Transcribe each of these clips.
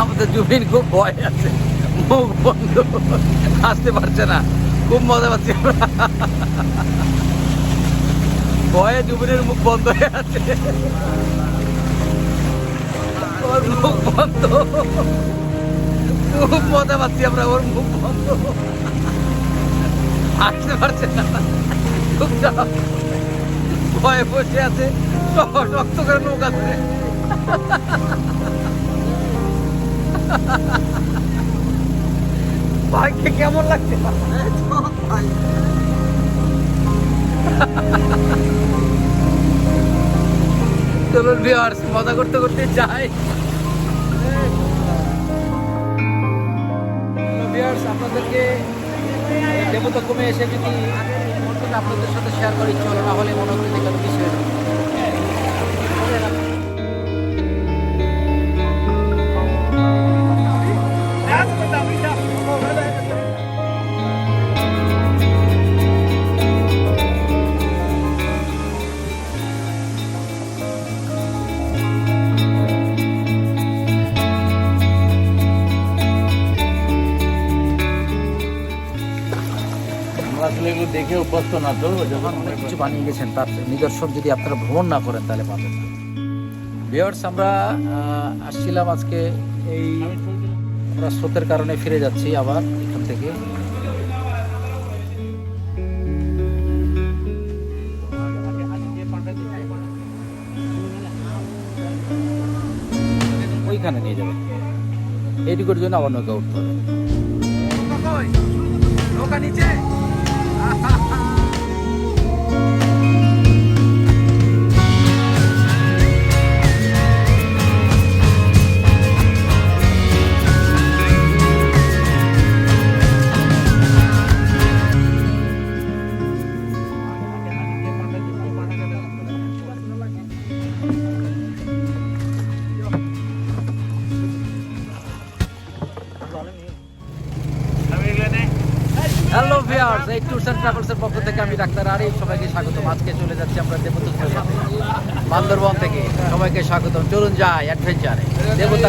আমাদের জুবিন খুব ভয় আছে, মুখ বন্ধ, আসতে পারছে না, খুব মজা পাচ্ছি আমরা। ভয়ে জুবিনের মুখ বন্ধ হয়ে আছে, ওর মুখ বন্ধ, খুব মজা পাচ্ছি আমরা, ওর মুখ বন্ধ, আসতে পারছে না, খুব ভয়ে বসে আছে, শক্ত করে মুখ আছে। ভাইকে কেমন লাগছে? চলুন ভিউয়ার্স, মজা করতে করতে যাই। ভিউয়ার্স, আপনাদেরকে দেবতা কমে এসে যদি আপনাদের সাথে শেয়ার করি, চলো, না হলে মনে হচ্ছে কোনো বিষয় না। আসলে এগুলো দেখে অভ্যস্ত না, তো যখন অনেক কিছু বানিয়ে গেছেন তার নিদর্শন যদি আপনারা ভ্রমণ না করেন তাহলে পাবেন না। ভিউয়ার্স, আমরা আসছিলাম আজকে, এই আমরা স্রোতের কারণে ফিরে যাচ্ছি আবার এখান থেকে। ওইখানে নিয়ে যাবে, এইটুকুর জন্য আবার নৌকা উঠতে হবে। নৌকা নিচে হ্যালো ভিউয়ার্স, এই ট্যুরস এন্ড ট্রাভেলসের পক্ষ থেকে আমি ডাক্তার আরিফ, সবাইকে স্বাগতম। আজকে চলে যাচ্ছি আমরা দেবতার সাথে, বান্দরবন থেকে সবাইকে স্বাগতম। চলুন যাই অ্যাডভেঞ্চারে দেবতা।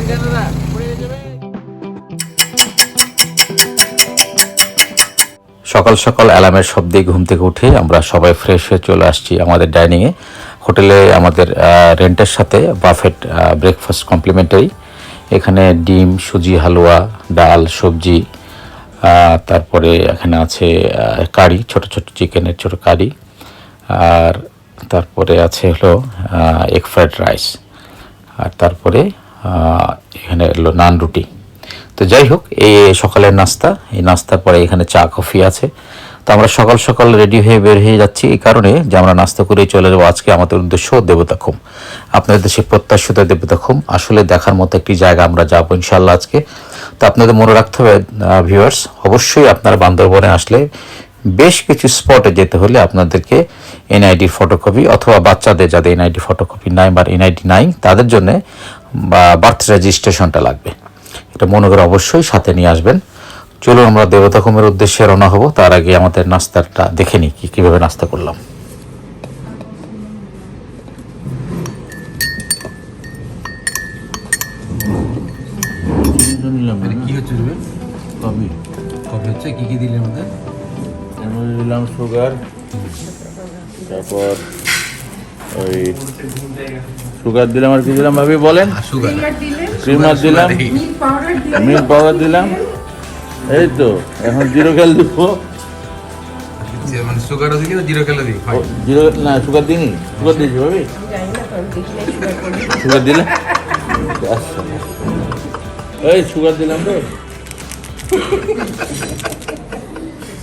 সকাল সকাল অ্যালার্মের শব্দে ঘুম থেকে উঠে আমরা সবাই ফ্রেশ হয়ে চলে আসছি আমাদের ডাইনিংয়ে। হোটেলে আমাদের রেন্টের সাথে বাফেট ব্রেকফাস্ট কমপ্লিমেন্টারি। এখানে ডিম, সুজি, হালুয়া, ডাল, সবজি, তারপরে এখানে আছে কারি, ছোট ছোট চিকেনের ছোট কারি, আর তারপরে আছে হলো এগ ফ্রাইড রাইস, আর তারপরে এখানে হলো নান রুটি। তো যাই হোক, এই সকালের নাস্তা, এই নাস্তার পরে এখানে চা কফি আছে। তো আমরা সকাল সকাল রেডি হয়ে বের হয়ে যাচ্ছি এই কারণে যে আমরা নাস্তা করেই চলে যাবো। আজকে আমাদের উদ্দেশ্য দেবতাখুম, আপনাদের দেশে প্রত্যাশিত দেবতাখুম। আসলে দেখার মতো একটি জায়গা আমরা যাবো ইনশাল্লাহ আজকে। তো আপনাদের মনে রাখতে হবে ভিউয়ার্স, অবশ্যই আপনারা বান্দরবনে আসলে বেশ কিছু স্পটে যেতে হলে আপনাদেরকে এনআইডির ফটোকপি, অথবা বাচ্চাদের যাদের এনআইডি ফটোকপি নাই বা এনআইডি নাই তাদের জন্য বার্থ রেজিস্ট্রেশনটা লাগবে। এটা মনে করে অবশ্যই সাথে নিয়ে আসবেন। চলুন আমরা দেবতাখুমের উদ্দেশ্যে রওনা হব। তার আগে আমাদের নাস্তাটা দেখে নিই কীভাবে নাস্তা করলাম। কি হচ্ছে কফি? কফি হচ্ছে, কি কি দিলেন মধ্যে? দিলাম সুগার, তারপর ওই সুগার দিলাম, আর কি দিলাম ভাবি বলেন? সুগার, ক্রিমার দিলাম, মিল্ক পাউডার দিলাম। এই তো এখন জিরো ক্যাল দিব। মানে সুগারও দিলি, জিরো ক্যালোরি? জিরো না, সুগার দিইনি। সুগার দিয়েছি ভাবি? সুগার দিলাম, আচ্ছা এই সুগার দিলাম তো।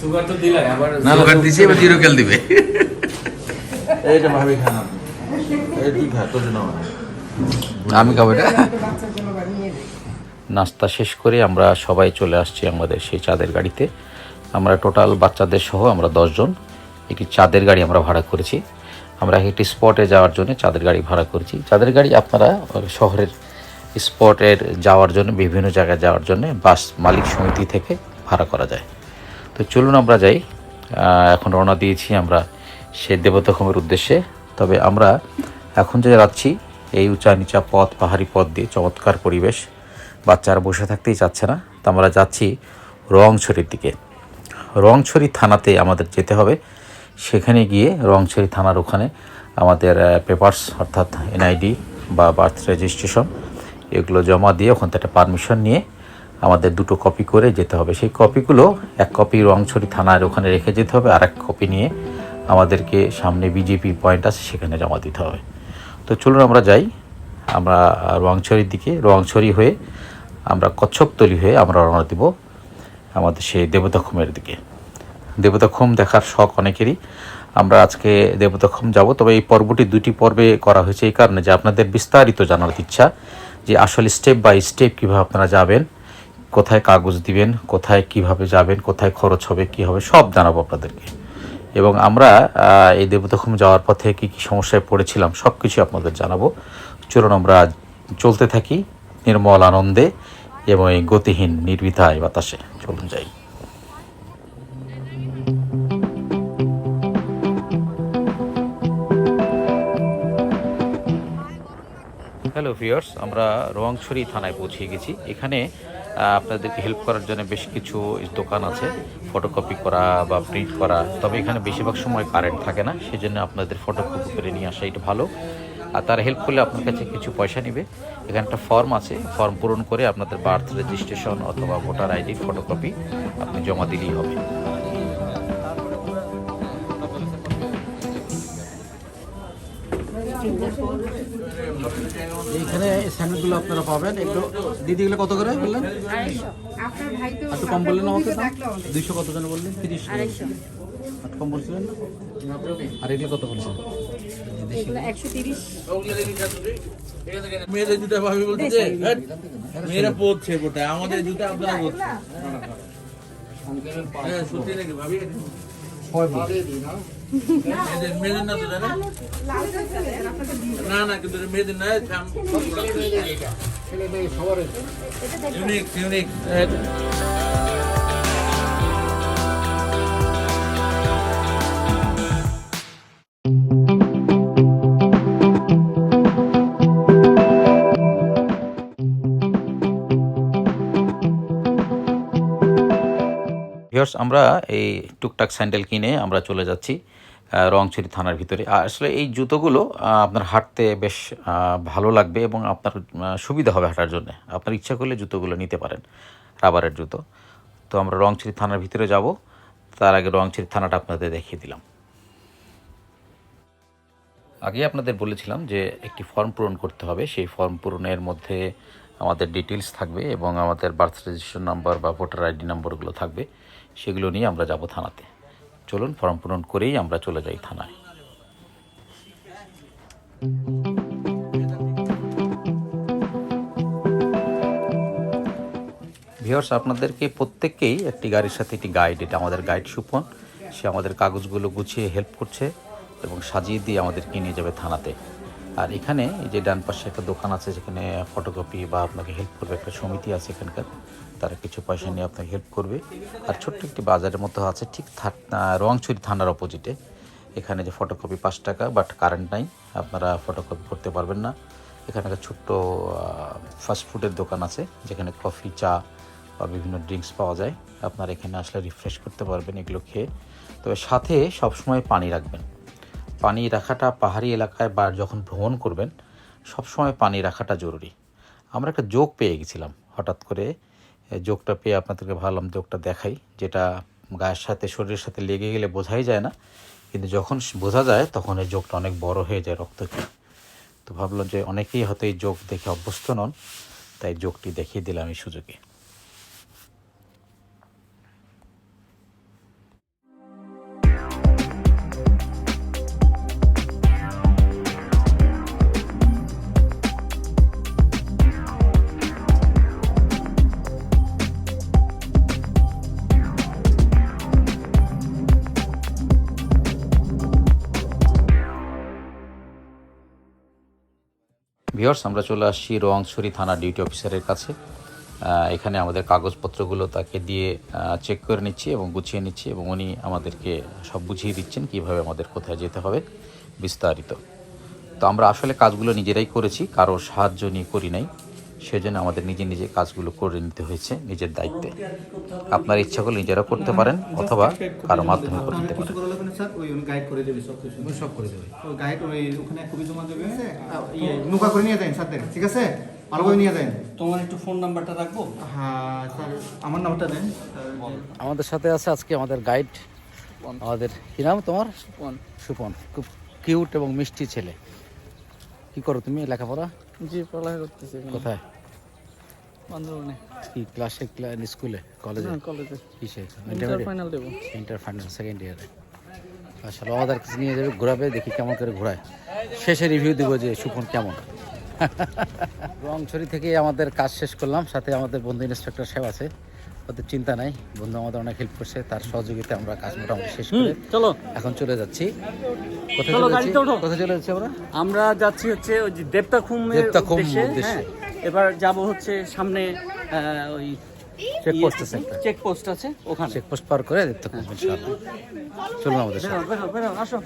সুগার তো দিলাই, আবার সুগার দিছি, এবার জিরো ক্যাল দিবে। এইটা ভাবি খান আপনি, এই তুই খা, তোর জন্য আমি খাবো এটা। নাস্তা শেষ করে আমরা সবাই চলে আসছি আমাদের সেই চাঁদের গাড়িতে। আমরা টোটাল বাচ্চাদের সহ আমরা 10 জন একটি চাঁদের গাড়ি আমরা ভাড়া করেছি। আমরা একটি স্পটে যাওয়ার জন্য চাঁদের গাড়ি ভাড়া করেছি। চাঁদের গাড়ি আপনারা শহরের স্পটের যাওয়ার জন্য, বিভিন্ন জায়গায় যাওয়ার জন্য বাস মালিক সমিতি থেকে ভাড়া করা যায়। তো চলুন আমরা যাই। এখন রওনা দিয়েছি আমরা সেই দেবতাখুমের উদ্দেশ্যে। তবে আমরা এখন যে যাচ্ছি এই উঁচা নিচা পথ, পাহাড়ি পথ দিয়ে চমৎকার পরিবেশ, বাচ্চারা বসে থাকতেই চাচ্ছে না। তো আমরা যাচ্ছি রোয়াংছড়ির দিকে। রোয়াংছড়ি থানাতে আমাদের যেতে হবে। সেখানে গিয়ে রোয়াংছড়ি থানার ওখানে আমাদের পেপারস অর্থাৎ এনআইডি বা বার্থ রেজিস্ট্রেশন এগুলো জমা দিয়ে ওখান থেকে পারমিশন নিয়ে আমাদের 2টো কপি করে যেতে হবে। সেই কপিগুলো এক কপি রোয়াংছড়ি থানার ওখানে রেখে যেতে হবে, আর এক কপি নিয়ে আমাদেরকে সামনে বিজেপি পয়েন্ট আছে সেখানে জমা দিতে হবে। তো চলুন আমরা যাই। আমরা রোয়াংছড়ির দিকে, রোয়াংছড়ি হয়ে আমরা কচ্ছপতলি হয়ে আমরা রওনা দেব আমাদের সেই দেবতাখুমের দিকে। দেবতাখুম দেখার শখ অনেকেরই। আমরা আজকে দেবতাখুম যাব, তবে এই পর্বটি 2টি পর্বে করা হয়েছে এই কারণে যে আপনাদের বিস্তারিত জানার ইচ্ছা, যে আসলে স্টেপ বাই স্টেপ কীভাবে আপনারা যাবেন, কোথায় কাগজ দিবেন, কোথায় কিভাবে যাবেন, কোথায় খরচ হবে, কী হবে, সব জানাবো আপনাদেরকে। এবং আমরা এই দেবতাখুম যাওয়ার পথে কী কী সমস্যায় পড়েছিলাম সব কিছু আপনাদের জানাবো। চলুন আমরা চলতে থাকি নির্মল আনন্দে এবং এই গতিহীন নির্বিধায় বাতাসে। চলুন যাই। হ্যালো ভিউয়ার্স, আমরা রোয়াংছড়ি থানায় পৌঁছে গেছি। এখানে আপনাদেরকে হেল্প করার জন্য বেশ কিছু দোকান আছে, ফটোকপি করা বা প্রিন্ট করা। তবে এখানে বেশিরভাগ সময় কারেন্ট থাকে না, সেজন্য আপনাদের ফটোকপি করে নিয়ে আসা এটা ভালো। আর তারা হেল্প করলে আপনার কাছে কিছু পয়সা নেবে। এখানে একটা ফর্ম আছে, ফর্ম পূরণ করে আপনাদের বার্থ রেজিস্ট্রেশন অথবা ভোটার আইডির ফটোকপি আপনি জমা দিলেই হবে। এইখানে স্যান্ডউইচগুলো আপনারা পাবেন। একটু দিদিগুলো কত করে বললেন? একটু কম বললেন আমাকে। 200 কত জন বললেন? 30 একটু কম বলছিলেন না? আর এগুলো কত বলছেন? মেয়েদের জুতা ভাবি বলছে মেয়েরা পড়ছে গোটা, আমাদের জুতা আপনারা পড়ছে। সত্যি নাকি ভাবি? মেয়েদের না তো জানে না, না কিন্তু মেয়েদের না, ইউনিক ইউনিক। ভিউয়ার্স, আমরা এই টুকটাক স্যান্ডেল কিনে আমরা চলে যাচ্ছি রোয়াংছড়ি থানার ভিতরে। আসলে এই জুতোগুলো আপনার হাঁটতে বেশ ভালো লাগবে এবং আপনার সুবিধা হবে হাঁটার জন্য। আপনার ইচ্ছা করলে জুতোগুলো নিতে পারেন, রাবারের জুতো। তো আমরা রোয়াংছড়ি থানার ভিতরে যাব, তার আগে রোয়াংছড়ি থানাটা আপনাদের দেখিয়ে দিলাম। আগে আপনাদের বলেছিলাম যে একটি ফর্ম পূরণ করতে হবে। সেই ফর্ম পূরণের মধ্যে আমাদের ডিটেলস থাকবে এবং আমাদের বার্থ রেজিস্ট্রেশন নাম্বার বা ভোটার আইডি নম্বরগুলো থাকবে। সেগুলো নিয়ে আমরা যাব থানাতে। চলুন ফর্ম পূরণ করেই আমরা চলে যাই থানায়। ভিউয়ার্স, আপনাদেরকে প্রত্যেককেই একটি গাড়ির সাথে একটি গাইড, এটা আমাদের গাইড সুপন, সে আমাদের কাগজগুলো গুছিয়ে হেল্প করছে এবং সাজিয়ে দিয়ে আমাদেরকে নিয়ে যাবে থানাতে। আর এখানে এই যে ডান পাশে একটা দোকান আছে যেখানে ফটোকপি বা আপনাকে হেল্প করবে, একটা সমিতি আছে এখানকার, তারা কিছু পয়সা নিয়ে আপনাকে হেল্প করবে। আর ছোট্ট একটি বাজারের মতো আছে ঠিক রোয়াংছড়ি থানার অপোজিটে। এখানে যে ফটোকপি 5 টাকা, বাট কারেন্ট নাই, আপনারা ফটোকপি করতে পারবেন না। এখানে একটা ছোট্ট ফাস্টফুডের দোকান আছে যেখানে কফি, চা বা বিভিন্ন ড্রিঙ্কস পাওয়া যায়। আপনারা এখানে আসলে রিফ্রেশ করতে পারবেন এগুলো খেয়ে। তবে সাথে সবসময় পানি রাখবেন। পানি রাখাটা পাহাড়ি এলাকায় বা যখন ভ্রমণ করবেন সবসময় পানি রাখাটা জরুরি। আমরা একটা জোক পেয়ে গেছিলাম হঠাৎ করে, জোকটা পেয়ে আপনাদেরকে ভাবলাম জোকটা দেখাই, যেটা গায়ের সাথে শরীরের সাথে লেগে গেলে বোঝাই যায় না, কিন্তু যখন বোঝা যায় তখন এই জোকটা অনেক বড় হয়ে যায় রক্তকে। তো ভাবলাম যে অনেকেই হয়তো এই জোক দেখে অভ্যস্ত নন, তাই জোকটি দেখিয়ে দিলাম এই সুযোগে। ভিউয়ার্স, আমরা চলে আসছি রোয়াংছড়ি থানা ডিউটি অফিসারের কাছে। এখানে আমাদের কাগজপত্রগুলো তাকে দিয়ে চেক করে নিচ্ছি এবং গুছিয়ে নিচ্ছি এবং উনি আমাদেরকে সব বুঝিয়ে দিচ্ছেন কীভাবে আমাদের কোথায় যেতে হবে বিস্তারিত। তো আমরা আসলে কাজগুলো নিজেরাই করেছি, কারো সাহায্য নিয়ে করি নাই, সেজন্য আমাদের নিজে নিজে কাজগুলো করে নিতে হয়েছে নিজের দায়িত্বে। আপনার ইচ্ছা করলে নিজেরা করতে পারেন অথবা কারো মাধ্যমে করতে পারেন। স্যার ওই উনি গাইড করে দেবে সব কিছু, সব করে দেবে। ওই গাইড ওই ওখানে কবি জমা দেবে, নৌকা করে নিয়ে যান সাথে, ঠিক আছে, ভালো করে নিয়ে যান। তোমার একটু ফোন নাম্বারটা রাখবো? হ্যাঁ স্যার, আমার নামটা দেন। আমাদের সাথে আছে আজকে আমাদের গাইড, আমাদের কি নাম তোমার? সুপন। খুব কিউট এবং মিষ্টি ছেলে। কি করো তুমি, লেখাপড়া? জি, পড়ালেখা করতেছি কোথায়? বান্দরবনে। কি ক্লাসে, স্কুলে, কলেজে? কলেজে কিসে? ইন্টার ফাইনাল দেবো। ইন্টার ফাইনাল সেকেন্ড ইয়ারে। আসলে আমাদের কাছে নিয়ে যাবে, ঘোরাবে, দেখি কেমন করে ঘোরায়। শেষে রিভিউ দিব যে সুপন কেমন। রংছড়ি থেকে আমাদের কাজ শেষ করলাম, সাথে আমাদের বন্ধু ইন্সপেক্টর সাহেব আছে, ওদের চিন্তা নাই, বন্ধু আমাদের অনেক হেল্প করছে, তার সহযোগিতায় আমরা কাজ মোটামুটি শেষ করে চলো এখন চলে যাচ্ছি। কোথায় চলো, চলে যাচ্ছি? গাড়িতে ওঠো। কোথায় চলে যাচ্ছি আমরা? আমরা যাচ্ছি হচ্ছে ওই যে দেবতাখুমের উদ্দেশ্যে। হ্যাঁ, এবার যাব হচ্ছে সামনে ওই চেকপোস্ট আছে একটা, চেকপোস্ট আছে, ওখানে। চেকপোস্ট পার করে দেখতে খুব ইনশাআল্লাহ। চলুন আমাদের সাথে। বেরো বেরো বেরো, আসো।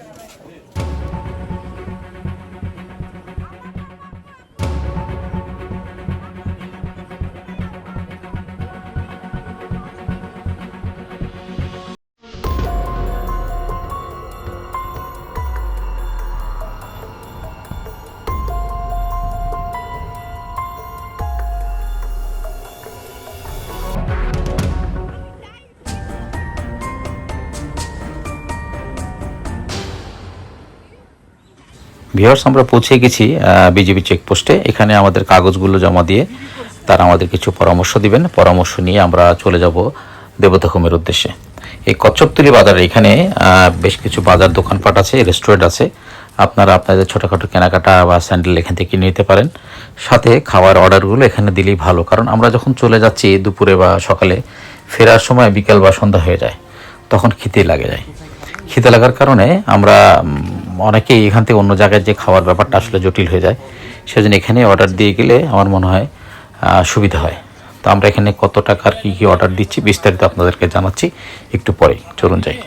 ভিউয়ার্স, আমরা পৌঁছে গেছি বিজিবি চেকপোস্টে। এখানে আমাদের কাগজগুলো জমা দিয়ে তারা আমাদের কিছু পরামর্শ দিবেন। পরামর্শ নিয়ে আমরা চলে যাব দেবতাখুমের উদ্দেশ্যে। এই কচ্ছপতলি বাজারে এখানে বেশ কিছু বাজার দোকানপাট আছে, রেস্টুরেন্ট আছে। আপনারা আপনাদের ছোটোখাটো কেনাকাটা বা স্যান্ডেল এখান থেকে কিনে নিতে পারেন। সাথে খাওয়ার অর্ডারগুলো এখানে দিলেই ভালো, কারণ আমরা যখন চলে যাচ্ছি দুপুরে বা সকালে, ফেরার সময় বিকেল বা সন্ধ্যা হয়ে যায়, তখন খিদে লাগে যায়। খিদে লাগার কারণে আমরা অনেকেই এখান থেকে অন্য জায়গায় যে খাওয়ার ব্যাপারটা আসলে জটিল হয়ে যায়, সেজন্য এখানে অর্ডার দিয়ে গেলে আমার মনে হয় সুবিধা হয়। তো আমরা এখানে কত টাকার কী কী অর্ডার দিচ্ছি বিস্তারিত আপনাদেরকে জানাচ্ছি একটু পরেই। চলুন যাই।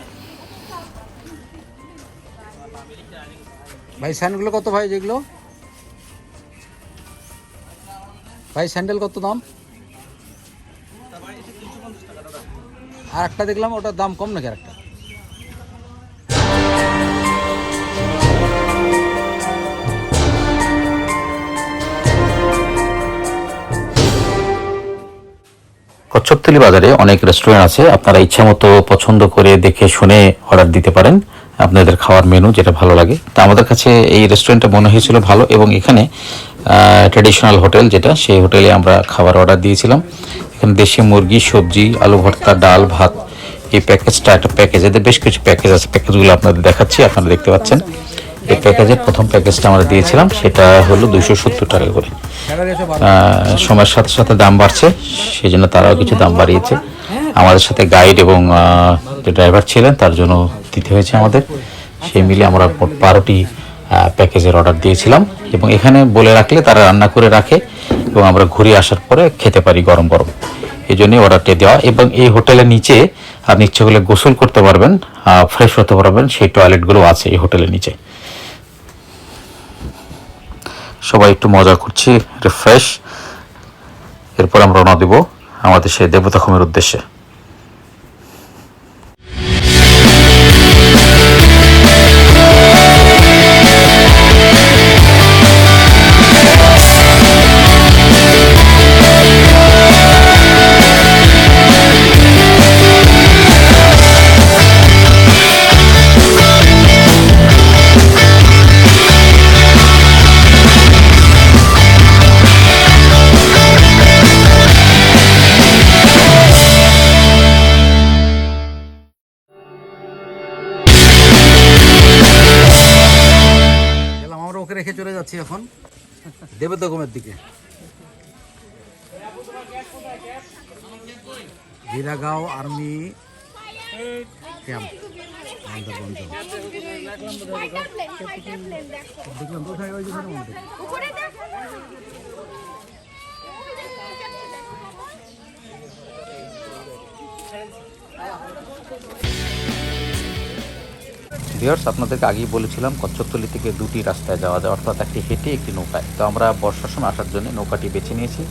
ভাই স্যান্ডেলগুলো কত ভাই? যেগুলো ভাই স্যান্ডেল কত দাম? আর একটা দেখলাম ওটার দাম কম নাকি? আর একটা কচ্ছপতলি বাজারে অনেক রেস্টুরেন্ট আছে, আপনারা ইচ্ছা মতো পছন্দ করে দেখে শুনে অর্ডার দিতে পারেন আপনাদের খাওয়ার মেনু যেটা ভালো লাগে। তো আমাদের কাছে এই রেস্টুরেন্টটা মনে হয়েছিল ভালো, এবং এখানে ট্র্যাডিশনাল হোটেল যেটা, সেই হোটেলে আমরা খাবার অর্ডার দিয়েছিলাম। এখানে দেশি মুরগি, সবজি, আলু ভর্তা, ডাল, ভাত, এই প্যাকেজটা একটা প্যাকেজ। এদের বেশ কিছু প্যাকেজ আছে, প্যাকেজগুলো আপনাদের দেখাচ্ছি, আপনারা দেখতে পাচ্ছেন। এই প্যাকেজের প্রথম প্যাকেজটা আমরা দিয়েছিলাম, সেটা হলো 270 টাকা করে। সময়ের সাথে সাথে দাম বাড়ছে, সেই জন্য তারাও কিছু দাম বাড়িয়েছে। আমাদের সাথে গাইড এবং যে ড্রাইভার ছিলেন তার জন্য দিতে হয়েছে আমাদের। সেই মিলে আমরা মোট 12টি প্যাকেজের অর্ডার দিয়েছিলাম, এবং এখানে বলে রাখলে তারা রান্না করে রাখে এবং আমরা ঘুরে আসার পরে খেতে পারি গরম গরম। এই জন্যই অর্ডারটি দেওয়া। এবং এই হোটেলের নিচে আপনি ইচ্ছে করলে গোসল করতে পারবেন, ফ্রেশ হতে পারবেন, সেই টয়লেটগুলো আছে এই হোটেলের নিচে। সবাই একটু মজা করছি, রিফ্রেশ। এরপর আমরা রওনা দেব আমাদের সেই দেবতাখুমের উদ্দেশ্যে। আমরা ওকে রেখে চলে যাচ্ছি এখন দেবতাখুমের দিকে। ভিরাগাঁও আর্মি ক্যাম্প দেখলাম কোথায়? ওই যেখানে মধ্যে ভিউয়ার্স, আপনাদেরকে আগেই বলেছিলাম কচ্ছপতলি থেকে দুটি রাস্তায় যাওয়া যায়, অর্থাৎ একটি হেঁটে একটি নৌকায়। তো আমরা বর্ষার সময় আসার জন্য নৌকাটি বেছে নিয়েছি।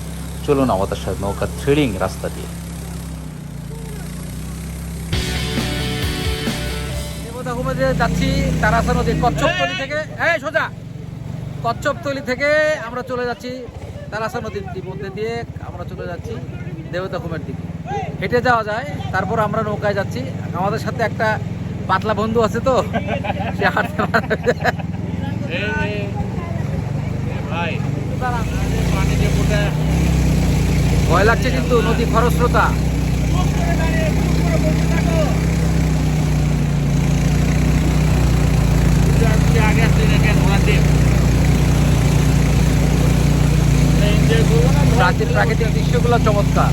চলুন আমাদের সাথে নৌকা থ্রিলিং রাস্তা দিয়ে। যাচ্ছি তারাসা নদী কচ্ছপতলি থেকে, সোজা কচ্ছপতলি থেকে আমরা চলে যাচ্ছি তারাসা নদীর মধ্যে দিয়ে আমরা চলে যাচ্ছি দেবতাখুমের দিকে। হেঁটে যাওয়া যায়, তারপর আমরা নৌকায় যাচ্ছি। আমাদের সাথে একটা পাতলা বন্ধু আছে, তো সে হাঁটতে পারে। ভয় লাগছে কিন্তু, নদী খরস্রোতা। প্রাকৃতিক দৃশ্যগুলো চমৎকার।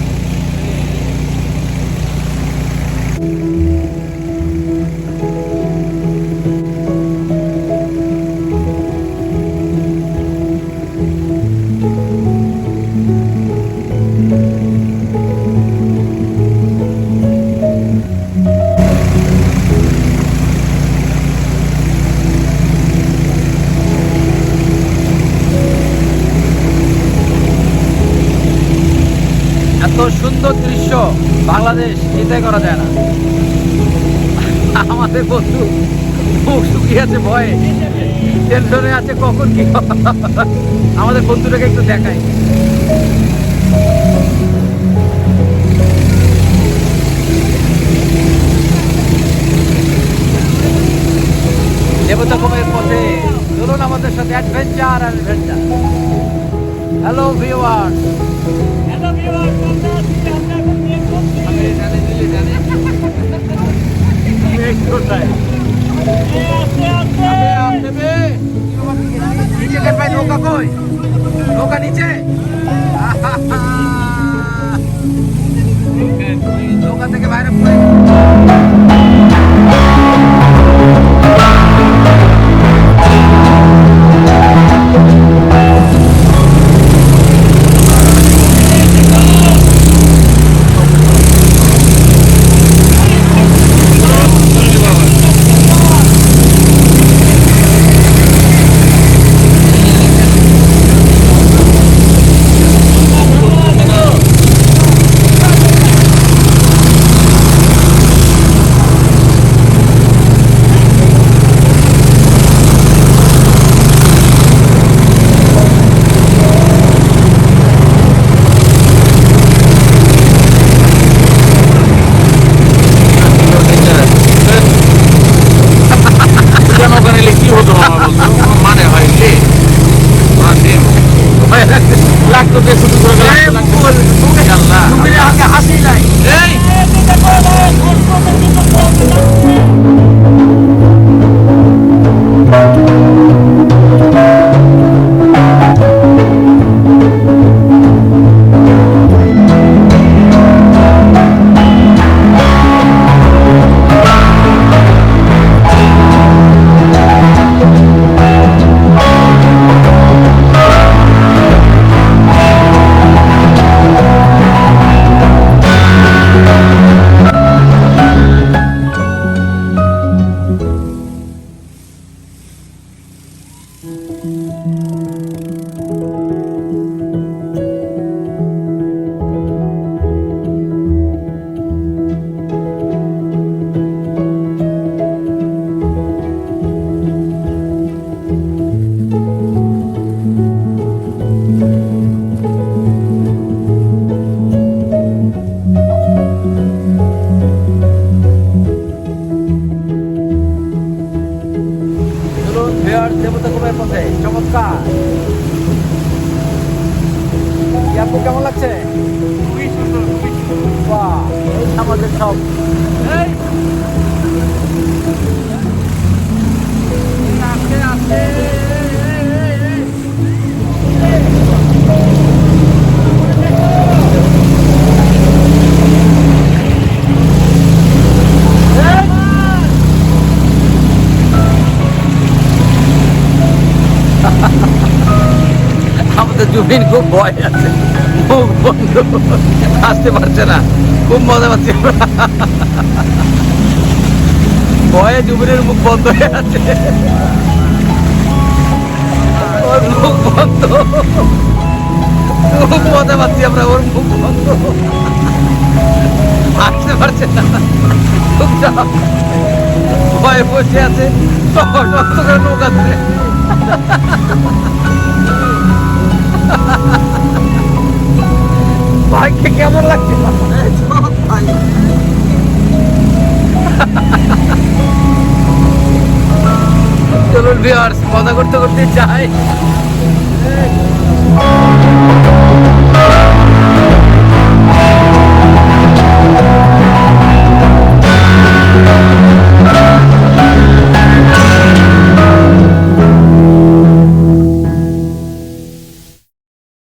এত সুন্দর দৃশ্য বাংলাদেশ চিন্তাই করা যায় না। আমাদের বন্ধু মুখ শুকিয়ে আছে, ভয়ে টেনশনে আছে, কখন কি আমাদের বন্ধুটাকে একটু দেখাই। দেবতাখুমের পথে চলুন আমাদের সাথে অ্যাডভেঞ্চার। হ্যালো ভিউয়ার্স, নৌকা কই? নৌকা নিচে, নৌকা থেকে বাইরে পড়ে হাসি নাই। দেবতাখুমের পথে চমৎকার। আপু কেমন লাগছে? বাহ, এই আমাদের সব আস্তে আস্তে আমাদের জুবিন খুব ভয় আছে, মুখ বন্ধ, আসতে পারছে না, খুব মজা পাচ্ছি। ভয়ে জুবিনের মুখ বন্ধ হয়ে আছে, ওর মুখ বন্ধ, খুব মজা পাচ্ছি আমরা, ওর মুখ বন্ধ, আসতে পারছে না, খুব চাপ, ভয়ে বসে আছে, শক্ত করে নৌকা ধরে। ভাইকে কেমন লাগছে? চলুন ভিউয়ার্স, মজা করতে করতে যাই।